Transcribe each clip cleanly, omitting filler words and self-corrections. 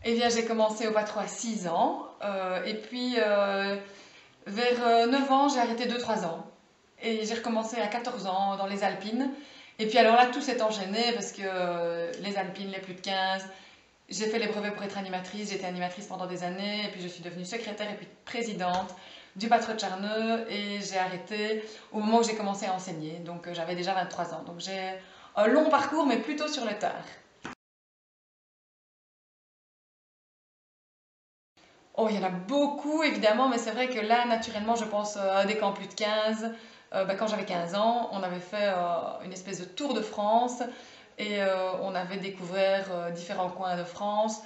Eh bien, j'ai commencé au patro à 6 ans, et puis vers 9 ans, j'ai arrêté 2-3 ans. Et j'ai recommencé à 14 ans dans les Alpines. Et puis alors là, tout s'est enchaîné parce que les Alpines, les plus de 15, j'ai fait les brevets pour être animatrice, j'ai été animatrice pendant des années, et puis je suis devenue secrétaire et puis présidente du patro de Charneux, et j'ai arrêté au moment où j'ai commencé à enseigner, donc j'avais déjà 23 ans. Donc j'ai un long parcours, mais plutôt sur le tard. Oh, il y en a beaucoup évidemment, mais c'est vrai que là, naturellement, je pense à des camps plus de 15. Quand j'avais 15 ans, on avait fait une espèce de tour de France et on avait découvert différents coins de France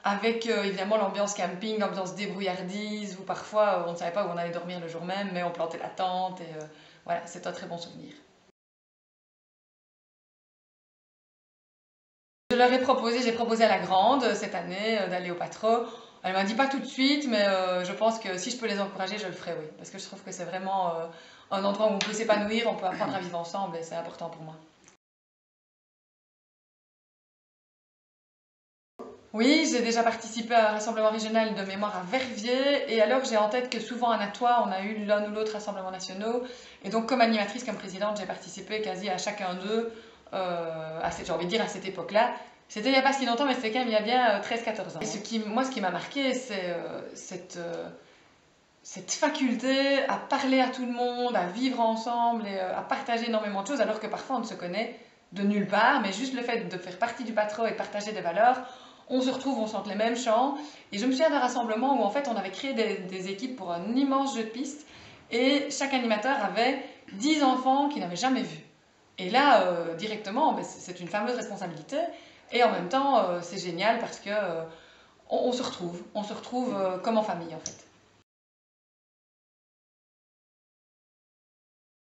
avec évidemment l'ambiance camping, l'ambiance débrouillardise où parfois on ne savait pas où on allait dormir le jour même, mais on plantait la tente et voilà, c'est un très bon souvenir. Je leur ai proposé, j'ai proposé à la grande cette année d'aller au Patro. Elle m'a dit pas tout de suite, mais je pense que si je peux les encourager, je le ferai, oui. Parce que je trouve que c'est vraiment un endroit où on peut s'épanouir, on peut apprendre à vivre ensemble et c'est important pour moi. Oui, j'ai déjà participé à un rassemblement régional de mémoire à Verviers et alors j'ai en tête que souvent à Natois, on a eu l'un ou l'autre rassemblement nationaux et donc comme animatrice, comme présidente, j'ai participé quasi à chacun d'eux, j'ai envie de dire à cette époque-là. C'était il n'y a pas si longtemps, mais c'était quand même il y a bien 13-14 ans. Et moi, ce qui m'a marqué, c'est cette faculté à parler à tout le monde, à vivre ensemble et à partager énormément de choses, alors que parfois on ne se connaît de nulle part, mais juste le fait de faire partie du patro et de partager des valeurs, on se retrouve, on chante les mêmes chants. Et je me souviens d'un rassemblement où en fait on avait créé des équipes pour un immense jeu de piste et chaque animateur avait 10 enfants qu'il n'avait jamais vus. Et là, directement, c'est une fameuse responsabilité et en même temps, c'est génial parce que on se retrouve comme en famille en fait.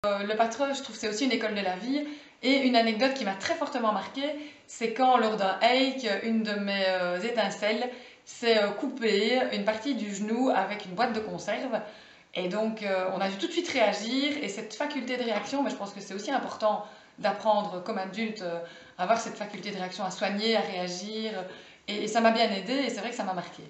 Le patron, je trouve que c'est aussi une école de la vie. Et une anecdote qui m'a très fortement marquée, c'est quand, lors d'un hike, une de mes étincelles s'est coupée une partie du genou avec une boîte de conserve. Et donc, on a dû tout de suite réagir. Et cette faculté de réaction, mais je pense que c'est aussi important d'apprendre comme adulte à avoir cette faculté de réaction, à soigner, à réagir. Et ça m'a bien aidée et c'est vrai que ça m'a marquée.